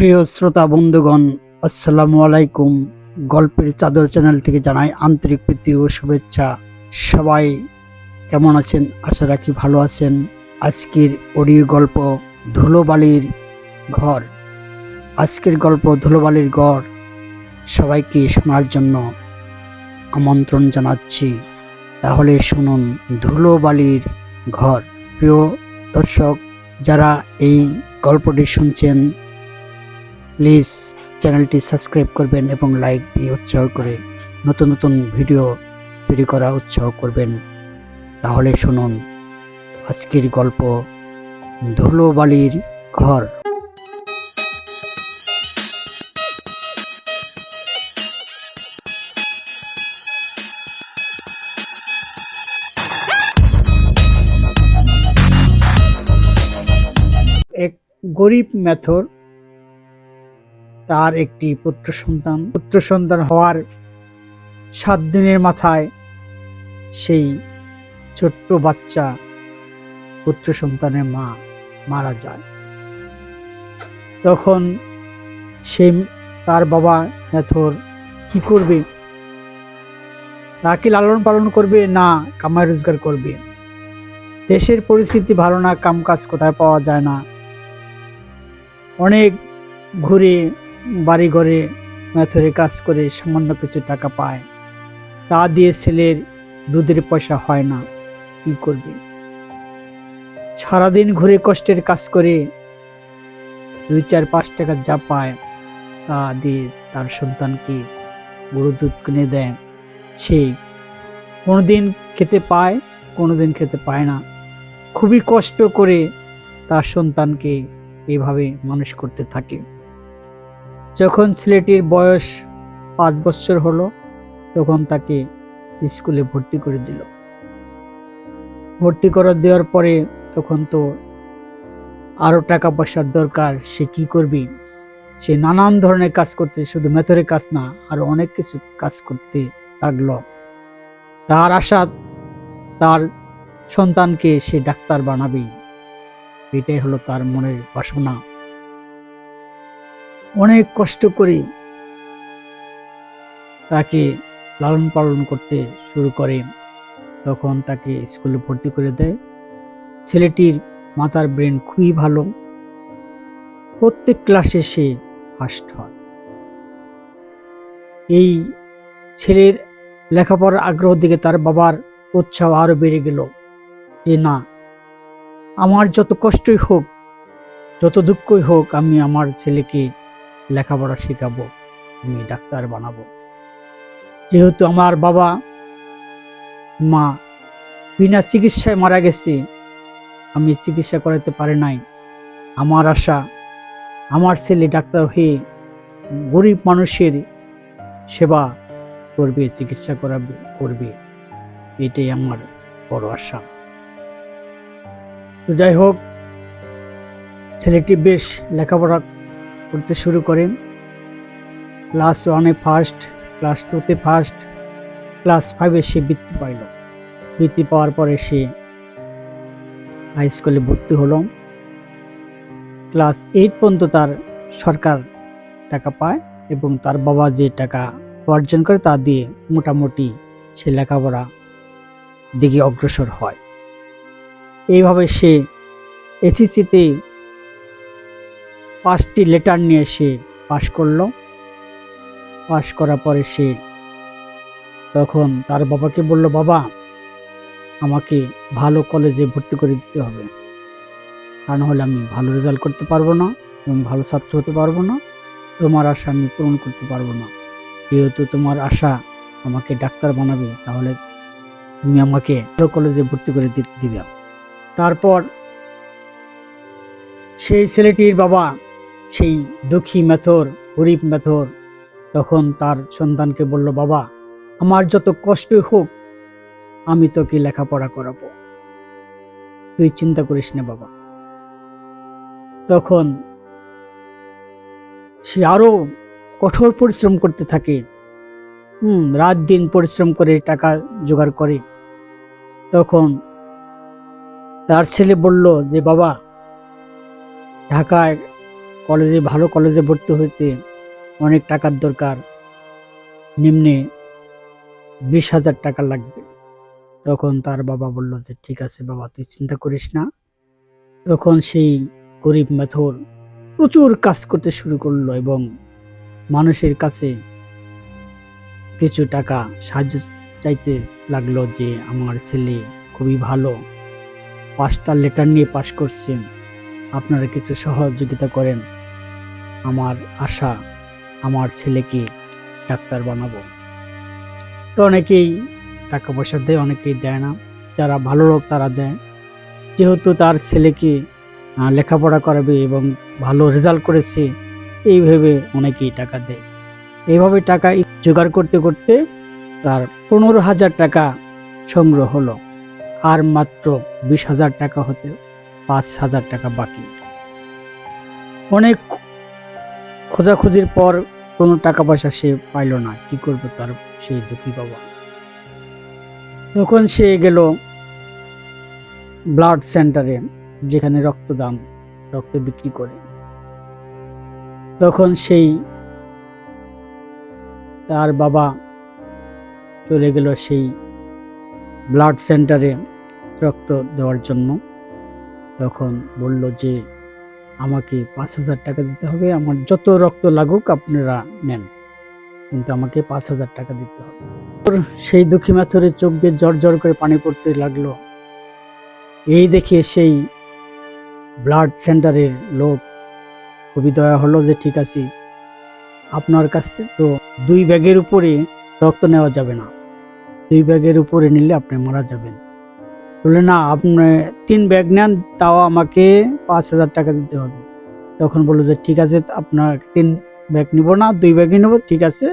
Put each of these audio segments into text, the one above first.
প্রিয় শ্রোতা বন্ধুগণ, আসসালামু আলাইকুম। গল্পের চাদর চ্যানেল থেকে জানাই আন্তরিক প্রীতি ও শুভেচ্ছা। সবাই কেমন আছেন? আশা রাখি ভালো আছেন। আজকের অডিও গল্প ধুলোবালির ঘর। আজকের গল্প ধুলোবালির ঘর সবাইকে শোনার জন্য আমন্ত্রণ জানাচ্ছি। তাহলে শুনুন ধুলোবালির ঘর। প্রিয় দর্শক, যারা এই গল্পটি শুনছেন, প্লিজ চ্যানেলটি সাবস্ক্রাইব করবেন এবং লাইক দিয়ে উৎসাহ করে নতুন নতুন ভিডিও তৈরি করা উৎসাহ করবেন। তাহলে শুনুন আজকের গল্প ধুলোবালির ঘর। এক গরিব মেথর, তার একটি পুত্র সন্তান হওয়ার 7 দিনের মাথায় সেই ছোট্ট বাচ্চা পুত্র সন্তানের মা মারা যায়। তখন তার বাবা মেথর কি করবে? তাকে লালন পালন করবে না কামাই রোজগার করবে? দেশের পরিস্থিতি ভালো না, কাম কাজ কোথায় পাওয়া যায় না। অনেক ঘুরে বাড়ি ঘরে মেথরে কাজ করে সামান্য কিছু টাকা পায়, তা দিয়ে ছেলের দুধের পয়সা হয় না। কি করবে? সারাদিন ঘুরে কষ্টের কাজ করে 2-4-5 টাকা যা পায় তা দিয়ে তার সন্তানকে গরুর দুধ কিনে দেয়। সে কোনোদিন খেতে পায়, কোনোদিন খেতে পায় না। খুবই কষ্ট করে তার সন্তানকে এইভাবে মানুষ করতে থাকে। যখন ছেলেটির বয়স 5 বছর হলো, তখন তাকে স্কুলে ভর্তি করে দিল। ভর্তি করে দেওয়ার পরে তখন তো আরো টাকা পয়সার দরকার। সে কি করবে? সে নানান ধরনের কাজ করতে, শুধু মেথরের কাজ না, আরো অনেক কিছু কাজ করতে লাগলো। তার আশা তার সন্তানকে সে ডাক্তার বানাবেই, এটাই হলো তার মনের বাসনা। অনেক কষ্ট করে তাকে লালন পালন করতে শুরু করে। তখন তাকে স্কুলে ভর্তি করে দেয়। ছেলেটির মাথার ব্রেন খুবই ভালো, প্রত্যেক ক্লাসে সে ফার্স্ট হয়। এই ছেলের লেখাপড়ার আগ্রহ দিকে তার বাবার উৎসাহ আরো বেড়ে গেল যে না, আমার যত কষ্টই হোক, যত দুঃখই হোক, আমি আমার ছেলেকে লেখাপড়া শেখাবো, আমি ডাক্তার বানাবো। যেহেতু আমার বাবা মা বিনা চিকিৎসায় মারা গেছে, আমি চিকিৎসা করাতে পারি নাই। আমার আশা আমার ছেলে ডাক্তার হয়ে গরিব মানুষের সেবা করবে, চিকিৎসা করবে, এটাই আমার বড় আশা। তো যাই হোক, ছেলেটি বেশ লেখাপড়া করতে শুরু করেন। ক্লাস 1-এ ফার্স্ট, ক্লাস 2-তে ফার্স্ট, ক্লাস 5-এ সে বৃত্তি পাইল। বৃত্তি পাওয়ার পরে সে হাই স্কুলে ভর্তি হলো। ক্লাস 8 পর্যন্ত তার সরকার টাকা পায় এবং তার বাবা যে টাকা উপার্জন করে তা দিয়ে মোটামুটি সে লেখাপড়া দিকে অগ্রসর হয়। এইভাবে সে এসএসসিতে 5টি লেটার নিয়ে সে পাশ করলো। পাশ করার পরে সে তখন তার বাবাকে বলল, বাবা, আমাকে ভালো কলেজে ভর্তি করে দিতে হবে, তা না হলে আমি ভালো রেজাল্ট করতে পারবো না এবং ভালো ছাত্র হতে পারবো না, তোমার আশা আমি পূরণ করতে পারবো না। যেহেতু তোমার আশা আমাকে ডাক্তার বানাবে, তাহলে তুমি আমাকে ভালো কলেজে ভর্তি করে দিবে। তারপর সেই ছেলেটির বাবা, সেই দুঃখী মেথর, গরিব মেথর, তখন তার সন্তানকে বলল, বাবা, আমার যত কষ্টই হোক, আমি তোকে লেখাপড়া করাবো, তুই চিন্তা করিস না বাবা। তখন সে আরো কঠোর পরিশ্রম করতে থাকে, রাত দিন পরিশ্রম করে টাকা জোগাড় করে। তখন তার ছেলে বলল যে, বাবা, ঢাকায় ভালো কলেজে ভর্তি হইতে অনেক টাকার দরকার, নিম্নে 20,000 টাকা লাগবে। তখন তার বাবা বলল যে ঠিক আছে বাবা, তুই চিন্তা করিস না। তখন সেই গরিব মেথর প্রচুর কাজ করতে শুরু করলো এবং মানুষের কাছে কিছু টাকা সাহায্য চাইতে লাগলো যে আমার ছেলে খুবই ভালো, 5টা লেটার নিয়ে পাশ করছে, আপনারা কিছু সহযোগিতা করেন, আমার আশা আমার ছেলেকে ডাক্তার বানাবো। তো অনেকেই টাকা পয়সা দেয়, অনেকেই দেয় না, যারা ভালো লোক তারা দেয়। যেহেতু তার ছেলেকে লেখাপড়া করাবে এবং ভালো রেজাল্ট করেছে, এই ভেবে অনেকেই টাকা দেয়। এইভাবে টাকা জোগাড় করতে করতে তার 15,000 টাকা সংগ্রহ হলো, আর মাত্র 20,000 টাকা হতে 5,000 টাকা বাকি। অনেক খোঁজাখুঁজির পর কোনো টাকা পয়সা সে পাইল না। কি করবে তার সেই দুঃখী বাবা? তখন সে গেল ব্লাড সেন্টারে, যেখানে রক্ত বিক্রি করে। তখন তার বাবা চলে গেল সেই ব্লাড সেন্টারে রক্ত দেওয়ার জন্য। তখন বলল যে আমাকে 5,000 টাকা দিতে হবে, আমার যত রক্ত লাগুক আপনারা নেন, কিন্তু আমাকে 5,000 টাকা দিতে হবে। সেই দুঃখী মাথুরের চোখ দিয়ে জ্বর জ্বর করে পানি পড়তে লাগলো। এই দেখে সেই ব্লাড সেন্টারের লোক খুবই দয়া হলো যে ঠিক আছে, আপনার কাছ থেকে তো 2 ব্যাগের উপরে রক্ত নেওয়া যাবে না, 2 ব্যাগের উপরে নিলে আপনি মারা যাবেন। বললেন না, আপনি 3 ব্যাগ নেন, তাও আমাকে 5,000 টাকা দিতে হবে। তখন বললো যে ঠিক আছে, আপনার 3 ব্যাগ নিব না, 2 ব্যাগই নেব। ঠিক আছে,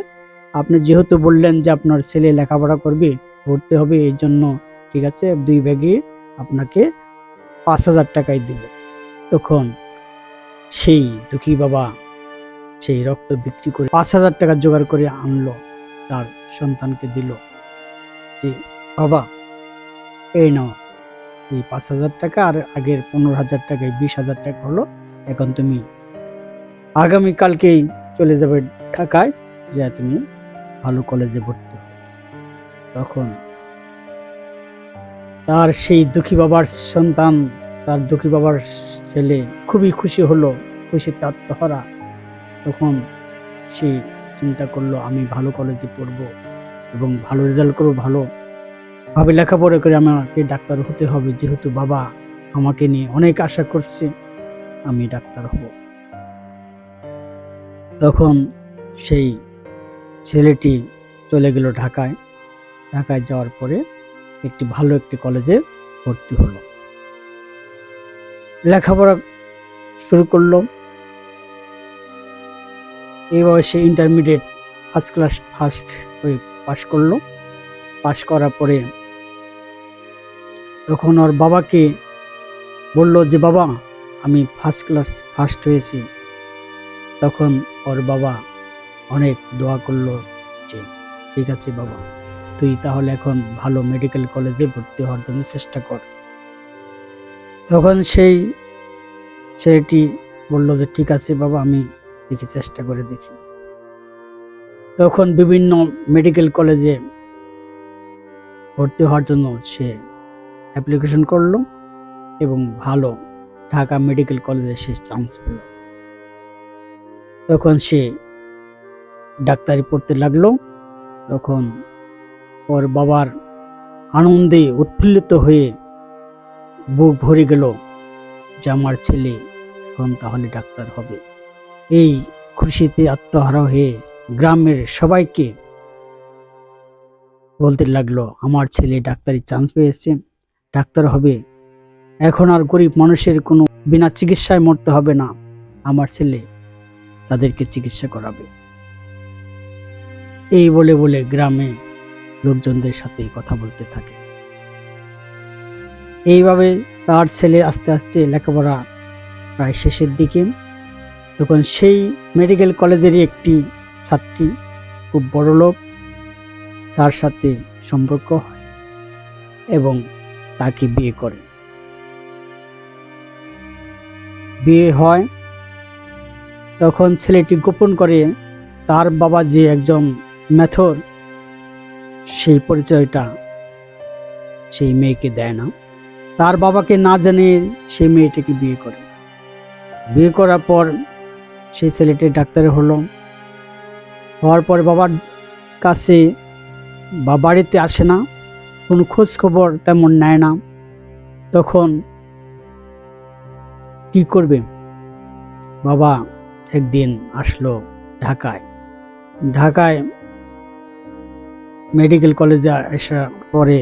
আপনি যেহেতু বললেন যে আপনার ছেলে লেখাপড়া করবে, পড়তে হবে, এই জন্য ঠিক আছে, 2 ব্যাগে আপনাকে 5,000 টাকাই দিব। তখন সেই দুঃখী বাবা সেই রক্ত বিক্রি করে 5,000 টাকা জোগাড় করে আনলো, তার সন্তানকে দিল যে বাবা এই নাও এই 5,000 টাকা, আর আগের 15,000 টাকায় 20,000 টাকা হলো, এখন তুমি আগামীকালকেই চলে যাবে ঢাকায়, যে তুমি ভালো কলেজে ভর্তি হবে। তখন তার সেই দুঃখী বাবার সন্তান, তার দুঃখী বাবার ছেলে খুবই খুশি হলো, খুশিতে আত্মহারা। তখন সে চিন্তা করলো আমি ভালো কলেজে পড়বো এবং ভালো রেজাল্ট করবো, ভালোভাবে লেখাপড়া করে আমাকে ডাক্তার হতে হবে, যেহেতু বাবা আমাকে নিয়ে অনেক আশা করছে আমি ডাক্তার হব। তখন সেই ছেলেটি চলে গেল ঢাকায়। ঢাকায় যাওয়ার পরে ভালো একটি কলেজে ভর্তি হলো, লেখাপড়া শুরু করলো। এইভাবে সে ইন্টারমিডিয়েট ফার্স্ট ক্লাস হয়ে পাশ করলো। পাশ করার পরে তখন ওর বাবাকে বলল যে বাবা আমি ফার্স্ট ক্লাস ফার্স্ট হয়েছি। তখন ওর বাবা অনেক দোয়া করলো যে ঠিক আছে বাবা, তুই তাহলে এখন ভালো মেডিকেল কলেজে ভর্তি হওয়ার জন্য চেষ্টা কর। তখন সেই ছেলেটি বলল যে ঠিক আছে বাবা, আমি চেষ্টা করে দেখি। তখন বিভিন্ন মেডিকেল কলেজে ভর্তি হওয়ার জন্য সে অ্যাপ্লিকেশন করলো এবং ভালো ঢাকা মেডিকেল কলেজে সে চান্স পেল। তখন সে ডাক্তারি পড়তে লাগলো। তখন ওর বাবার আনন্দে উৎফুল্লিত হয়ে বুক ভরে গেল যে আমার ছেলে এখন তাহলে ডাক্তার হবে। এই খুশিতে আত্মহারা হয়ে গ্রামের সবাইকে বলতে লাগলো আমার ছেলে ডাক্তারি চান্স পেয়েছে, ডাক্তার হবে, এখন আর গরিব মানুষের কোনো বিনা চিকিৎসায় মরতে হবে না, আমার ছেলে তাদেরকে চিকিৎসা করাবে। এই বলে বলে গ্রামে লোকজনদের সাথে কথা বলতে থাকে। এইভাবে তার ছেলে আস্তে আস্তে লেখাপড়া প্রায় শেষের দিকে। তখন সেই মেডিকেল কলেজেরই একটি ছাত্রী, খুব বড় লোক, তার সাথে সম্পর্ক হয় এবং তাকে বিয়ে করে। বিয়ে হয় তখন ছেলেটি গোপন করে তার বাবা যে একজন মেথর, সেই পরিচয়টা সেই মেয়েকে দেয় না। তার বাবাকে না জানিয়ে সেই মেয়েটিকে বিয়ে করে। বিয়ে করার পর সেই ছেলেটি ডাক্তারে হলো। হওয়ার পর বাবার কাছে বা বাড়িতে আসে না, কোনো খোঁজ খবর তেমন নেয় না। তখন কি করবে? বাবা একদিন আসলো ঢাকায়। ঢাকায় মেডিকেল কলেজে আসার পরে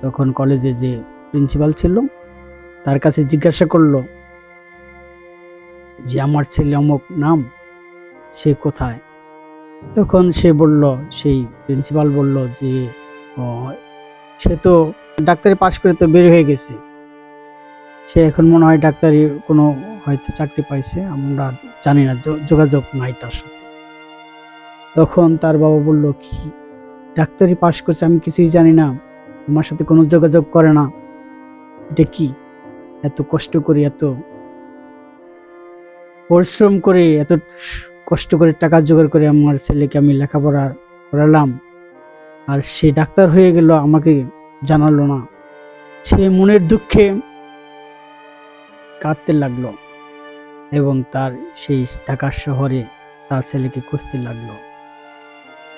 তখন কলেজে যে প্রিন্সিপাল ছিল তার কাছে জিজ্ঞাসা করলো যে আমার ছেলে অমুক নাম, সে কোথায়? তখন সে বলল, সেই প্রিন্সিপাল বলল যে ও, সে তো ডাক্তারি পাশ করে তো বের হয়ে গেছে, সে এখন মনে হয় ডাক্তারি কোনো হয়তো চাকরি পাইছে, আমরা জানি না, যোগাযোগ নাই তার সাথে। তখন তার বাবা বলল, কি ডাক্তারি পাশ করছে আমি কিছুই জানি না, আমার সাথে কোনো যোগাযোগ করে না, এটা কি? এত কষ্ট করে, এত পরিশ্রম করে, এত কষ্ট করে টাকা জোগাড় করে আমার ছেলেকে আমি লেখাপড়া করালাম, আর সে ডাক্তার হয়ে গেল, আমাকে জানালো না। সে মনের দুঃখে কাঁদতে লাগলো এবং তার সেই ঢাকার শহরে তার ছেলেকে খুঁজতে লাগলো।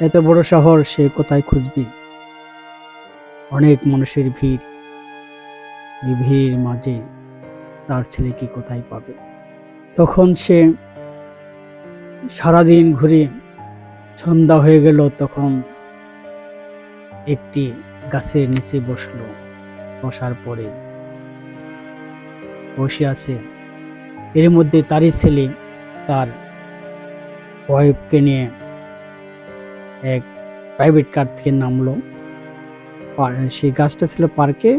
এত বড় শহর, সে কোথায় খুঁজবে? অনেক মানুষের ভিড়, এই ভিড়ের মাঝে তার ছেলেকে কোথায় পাবে? তখন সে সারাদিন ঘুরে সন্ধ্যা হয়ে গেল, তখন একটি গাছের নিচে বসলো। বসার পরে বসে আছে, এর মধ্যে তারই ছেলে তার ওয়াইফকে নিয়ে এক প্রাইভেট কার থেকে নামলো। সেই গাছটা ছিল পার্কে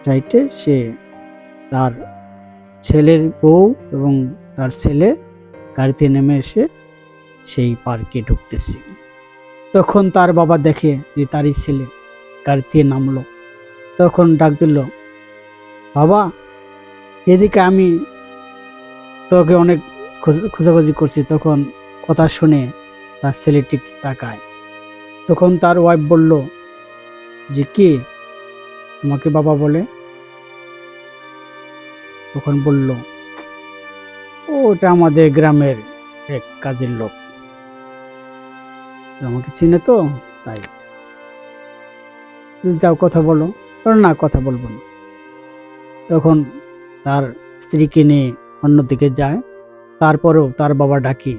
সাইটে। সে তার ছেলের বউ এবং তার ছেলে গাড়িতে নেমে এসে সেই পার্কে ঢুকতেছে। তখন তার বাবা দেখে যে তারই ছেলে গাড়িতে নামলো। তখন ডাক দিল, বাবা এদিকে, আমি তোকে অনেক খোঁজাখুঁজি করছি। তখন কথা শুনে তার ছেলেটি তাকায়। তখন তার ওয়াইফ বলল যে, কে তোমাকে বাবা বলে? তখন বলল, ওটা আমাদের গ্রামের এক কাজের লোক, আমাকে চিনে তো, তাই। যাও কথা বলো। না, কথা বলবো না। তখন তার স্ত্রীকে নিয়ে অন্যদিকে যায়। তারপরেও তার বাবা ডাকি,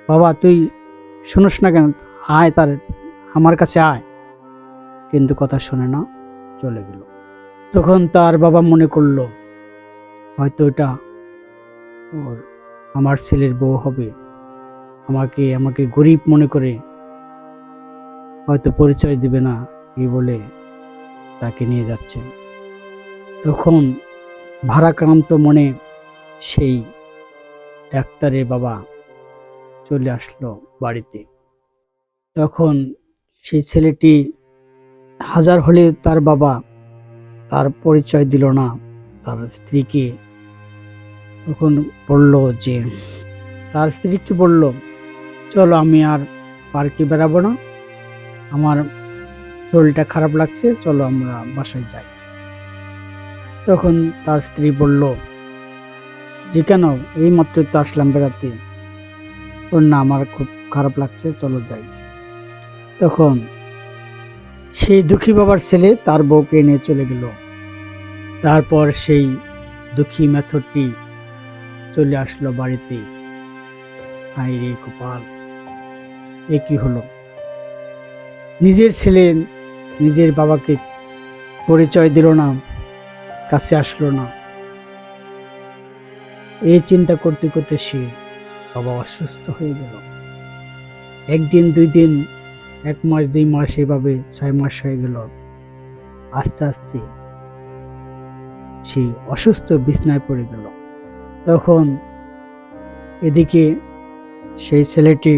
বাবা তুই শুনোস না কেন, আয়, তার আমার কাছে আয়। কিন্তু কথা শোনে না, চলে গেল। তখন তার বাবা মনে করলো হয়তো এটা ওর আমার ছেলের বউ হবে, আমাকে আমাকে গরিব মনে করে হয়তো পরিচয় দিবে না, এই বলে তাকে নিয়ে যাচ্ছে। তখন ভারাক্রান্ত মনে সেই ডাক্তারের বাবা চলে আসলো বাড়িতে। তখন সেই ছেলেটি হাজার হলে তার বাবা তার পরিচয় দিল না তার স্ত্রীকে। তখন বলল যে, তার স্ত্রীকে বলল, চলো আমি আর পার্কে বেড়াবো না, আমার শরীরটা খারাপ লাগছে, চলো আমরা বাসায় যাই। তখন তার স্ত্রী বলল যে, কেন, এই মাত্র তো আসলাম বেড়াতে। না, আমার খুব খারাপ লাগছে, চলো যাই। তখন সেই দুঃখী বাবার ছেলে তার বউকে নিয়ে চলে গেল। তারপর সেই দুঃখী মেথরটি চলে আসলো বাড়িতে। হায় রে কপাল, এ কি হলো? নিজের ছেলে নিজের বাবাকে পরিচয় দিল না, কাছে আসলো না। এই চিন্তা করতে করতে সে বাবা অসুস্থ হয়ে গেল। একদিন, 2 দিন, 1 মাস, 2 মাস, এভাবে 6 মাস হয়ে গেল। আস্তে আস্তে সেই অসুস্থ বিছনায় পড়ে গেল। তখন এদিকে সেই ছেলেটি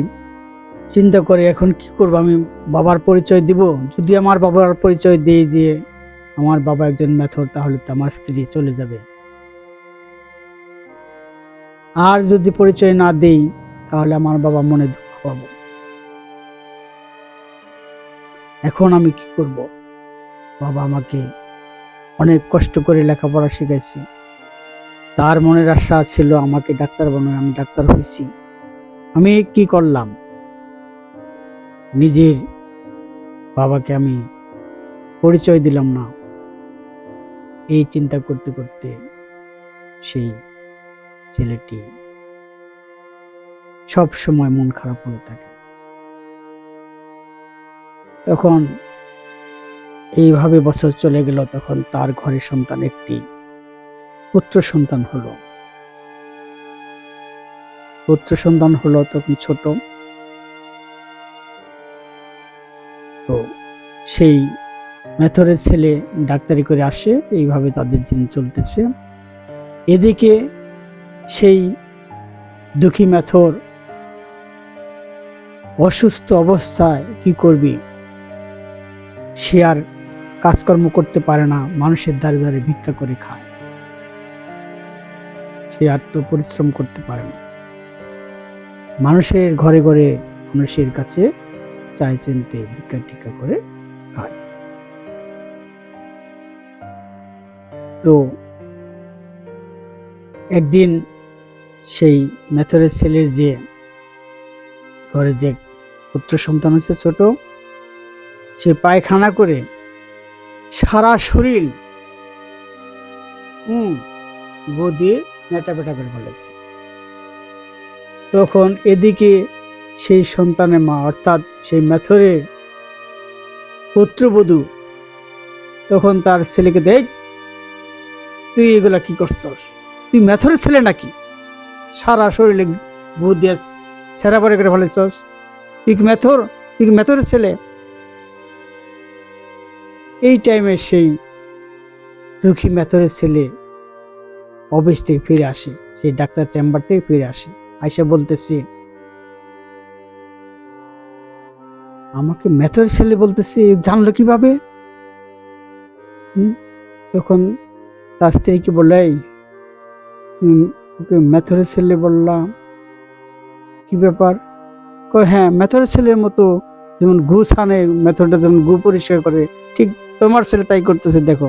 চিন্তা করে, এখন কি করব, আমি বাবার পরিচয় দিব? যদি আমার বাবার পরিচয় দিই যে আমার বাবা একজন মেথর, তাহলে তো আমার স্ত্রী চলে যাবে। আর যদি পরিচয় না দেই তাহলে আমার বাবা মনে দুঃখ পাবো। এখন আমি কি করব? বাবা আমাকে অনেক কষ্ট করে লেখাপড়া শিখাইছে, তার মনের আশা ছিল আমাকে ডাক্তার বানাবে, আমি ডাক্তার হয়েছি। আমি কি করলাম? নিজের বাবাকে আমি পরিচয় দিলাম না। এই চিন্তা করতে করতে সেই ছেলেটি সব সময় মন খারাপ হয়ে থাকে। তখন এইভাবে বছর চলে গেল। তখন তার ঘরে সন্তান, একটি পুত্র সন্তান হলো। তখন ছোট। তো সেই মেথরের ছেলে ডাক্তারি করে আসে, এইভাবে তাদের দিন চলতেছে। এদিকে সেই দুঃখী মেথর অসুস্থ অবস্থায় কি করবি? সে আর কাজকর্ম করতে পারে না, মানুষের দ্বারে দ্বারে ভিক্ষা করে খায়। সে আর তো পরিশ্রম করতে পারে না, মানুষের ঘরে ঘরে মানুষের কাছে চাই চিনতে ভিক্ষা টিক্ষা করে খায়। তো একদিন সেই মেথরের ছেলের যে ঘরে যে পুত্র সন্তান হচ্ছে ছোট, সে পায়খানা করে সারা শরীর গো দিয়ে নেটা পেটা করে ফেলেছে। তখন এদিকে সেই সন্তানের মা, অর্থাৎ সেই মেথরের পুত্রবধূ, তখন তার ছেলেকে দেখ, তুই এগুলা কি করছস? তুই মেথরের ছেলে নাকি? সারা শরীরে গু দিয়ে ছেঁড়া পরে করে ফেলেছস? তুই কি মেথরের ছেলে? এই টাইমে সেই দুঃখী মেথরের ছেলে অফিস থেকে ফিরে আসে, সেই ডাক্তার চেম্বার থেকে ফিরে আসে, আইসা বলতেছে, আমাকে মেথরের ছেলে বলতেছে, জানলো কিভাবে? তখন তার স্ত্রীকে বলে, ওকে মেথরের ছেলে বললাম, কি ব্যাপার? হ্যাঁ, মেথরের ছেলের মতো যেমন গু ছানে, মেথরটা যেমন গু পরিষ্কার করে, ঠিক তোমার ছেলে তাই করতেছে। দেখো,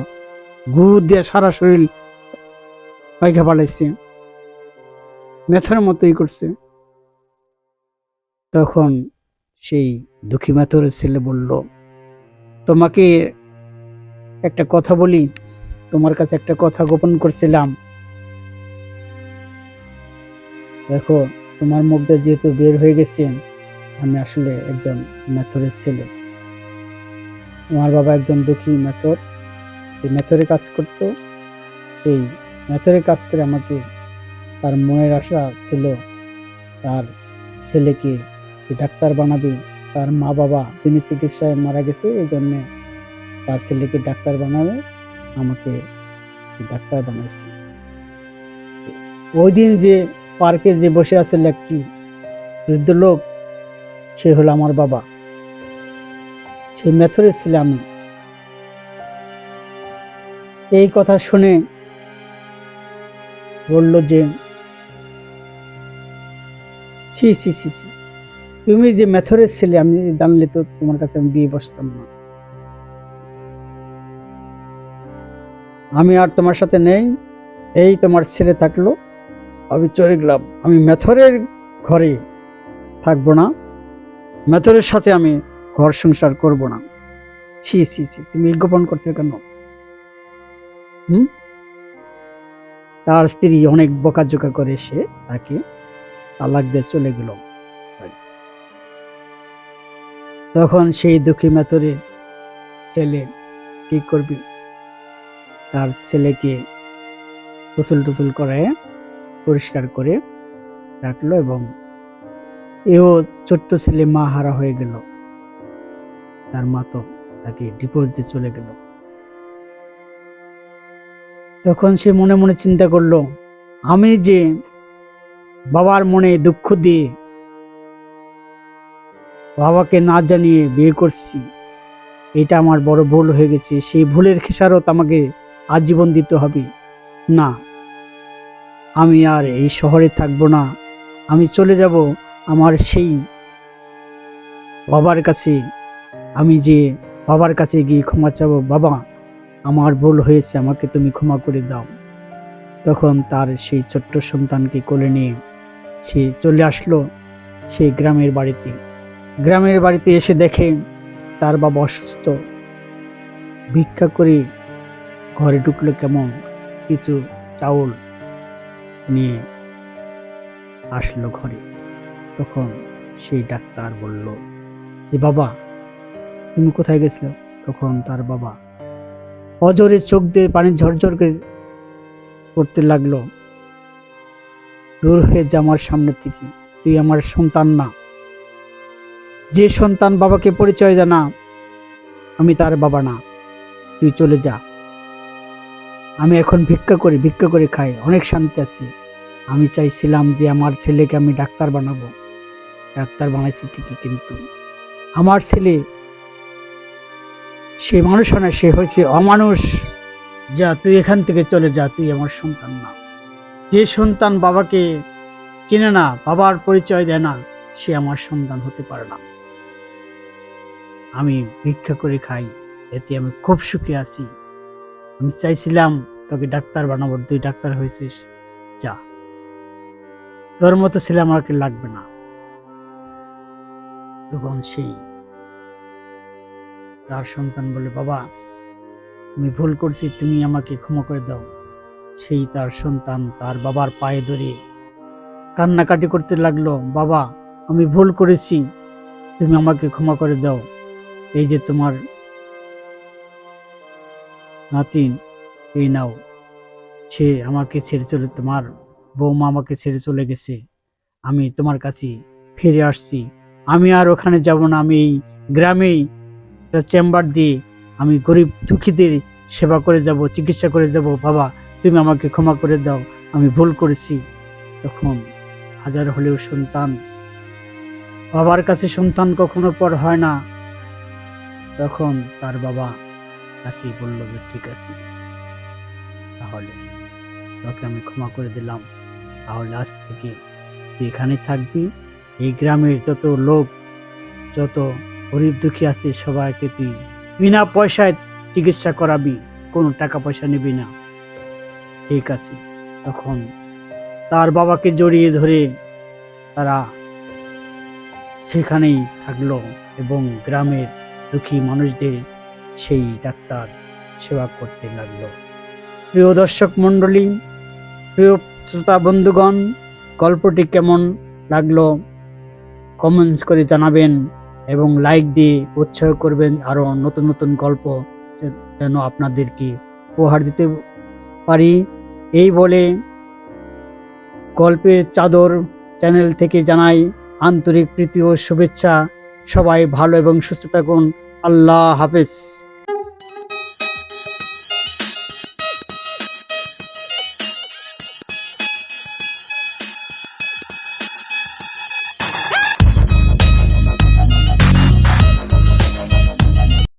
গু দিয়ে সারা শরীর পাইখা পালাইছে, মেথরের মতোই করছে। তখন সেই দুঃখী মেথরের ছেলে বলল, তোমাকে একটা কথা বলি, তোমার কাছে একটা কথা গোপন করছিলাম। দেখো, তোমার মুখ দিয়ে যেহেতু বের হয়ে গেছে, আমি আসলে একজন মেথরের ছেলে। আমার বাবা একজন দুঃখী মেথর, এই মেথরে কাজ করত। এই মেথরে কাজ করে আমাকে, তার মনের আশা ছিল তার ছেলেকে সে ডাক্তার বানাবে। তার মা বাবা বিনা চিকিৎসায় মারা গেছে, এই জন্যে তার ছেলেকে ডাক্তার বানাবে, আমাকে ডাক্তার বানাইছে। ওই দিন যে পার্কে যে বসে আছে একটি বৃদ্ধ লোক, সে হলো আমার বাবা, সেই মেথরের ছেলে আমি। এই কথা শুনে বলল যে, ছি ছি ছি ছি, তুমি যে মেথরের ছেলে, আমি জানলে তো তোমার কাছে আমি বিয়ে বসতাম না। আমি আর তোমার সাথে নেই, এই তোমার ছেলে থাকলো, আমি চলে গেলাম। আমি মেথরের ঘরে থাকবো না, মেথরের সাথে আমি ঘর সংসার করব না। ছি ছি ছি, তুমি গোপন করছো কেন? তার স্ত্রী অনেক বকাঝকা করে, সে তাকে তালাক দিয়ে চলে গেল। তখন সেই দুঃখী মেথরের ছেলে কি করবি? তার ছেলেকে গোসল টোসল করে পরিষ্কার করে রাখলো, এবং এও ছোট্ট ছেলে মা হারা হয়ে গেল। তার মা তো তাকে ডিভোর্স দিয়ে চলে গেল। তখন সে মনে মনে চিন্তা করলো, আমি যে বাবার মনে দুঃখ দিয়ে বাবাকে না জানিয়ে বিয়ে করছি, এটা আমার বড় ভুল হয়ে গেছে। সেই ভুলের খেসারত আমাকে আজীবন দিতে হবে। না, আমি আর এই শহরে থাকবো না, আমি চলে যাব আমার সেই বাবার কাছে। আমি যে বাবার কাছে গিয়ে ক্ষমা চাবো, বাবা আমার ভুল হয়েছে, আমাকে তুমি ক্ষমা করে দাও। তখন তার সেই ছোট্ট সন্তানকে কোলে নিয়ে সে চলে আসলো সেই গ্রামের বাড়িতে। গ্রামের বাড়িতে এসে দেখে তার বাবা অসুস্থ। ভিক্ষা করে ঘরে ঢুকলো, কেমন কিছু চাউল নিয়ে আসলো ঘরে। তখন সেই ডাক্তার বলল যে, বাবা তুমি কোথায় গেছিলে? তখন তার বাবা অজরে চোখ দিয়ে পানি ঝরঝর করে করতে লাগলো, দূর হয়ে যা আমার সামনে থেকে, তুই আমার সন্তান না। যে সন্তান বাবাকে পরিচয় দেয় না, আমি তার বাবা না, তুই চলে যা। আমি এখন ভিক্ষা করে খাই, অনেক শান্তি আছি। আমি চাইছিলাম যে আমার ছেলেকে আমি ডাক্তার বানাবো, ডাক্তার বানাইছি ঠিকই, কিন্তু আমার ছেলে সে মানুষ না, সে হয়েছে অমানুষ। যা, তুই এখান থেকে চলে যা, তুই আমার সন্তান না। যে সন্তান বাবাকে চিনে না, বাবার পরিচয় দেয় না, সে আমার সন্তান হতে পারে না। আমি ভিক্ষা করে খাই, এতে আমি খুব সুখী আছি। আমি চাইছিলাম তোকে ডাক্তার বানাবো, তুই ডাক্তার হয়েছিস, যা, তোর মতো ছেলে আমাকে লাগবে না। তখন সেই তার সন্তান বলে, বাবা আমি ভুল করছি, তুমি আমাকে ক্ষমা করে দাও। সেই তার সন্তান তার বাবার পায়ে ধরে কান্নাকাটি করতে লাগলো, বাবা আমি ভুল করেছি, তুমি আমাকে ক্ষমা করে দাও। এই যে তোমার নাতিন, এই নাও, সে আমাকে ছেড়ে চলে, তোমার বৌমা আমাকে ছেড়ে চলে গেছে, আমি তোমার কাছে ফিরে আসছি। আমি আর ওখানে যাব না, আমি এই গ্রামেই একটা চেম্বার দিয়ে আমি গরিব দুঃখীদের সেবা করে যাব, চিকিৎসা করে দেব। বাবা তুমি আমাকে ক্ষমা করে দাও, আমি ভুল করেছি। তখন হাজার হলেও সন্তান, বাবার কাছে সন্তান কখনো পর হয় না। তখন তার বাবা তাকে বলল যে, ঠিক আছে, তাহলে তোকে আমি ক্ষমা করে দিলাম, তাহলে আজ থেকে তুই এখানে থাকবি। এই গ্রামের যত লোক, যত গরিব দুঃখী আছে, সবাইকে তুই বিনা পয়সায় চিকিৎসা করাবি, কোনো টাকা পয়সা নিবি না, ঠিক আছে? তখন তার বাবাকে জড়িয়ে ধরে তারা সেখানেই থাকলো এবং গ্রামের দুঃখী মানুষদের সেই ডাক্তার সেবা করতে লাগলো। প্রিয় দর্শক মণ্ডলী, প্রিয় শ্রোতা বন্ধুগণ, গল্পটি কেমন লাগলো কমেন্টস করে জানাবেন এবং লাইক দিয়ে উৎসাহ করবেন, আরো নতুন নতুন গল্প যেন আপনাদেরকে উপহার দিতে পারি। এই বলে গল্পের চাদর চ্যানেল থেকে জানাই আন্তরিক প্রীতি ও শুভেচ্ছা। সবাই ভালো এবং সুস্থ থাকুন। আল্লাহ হাফেজ।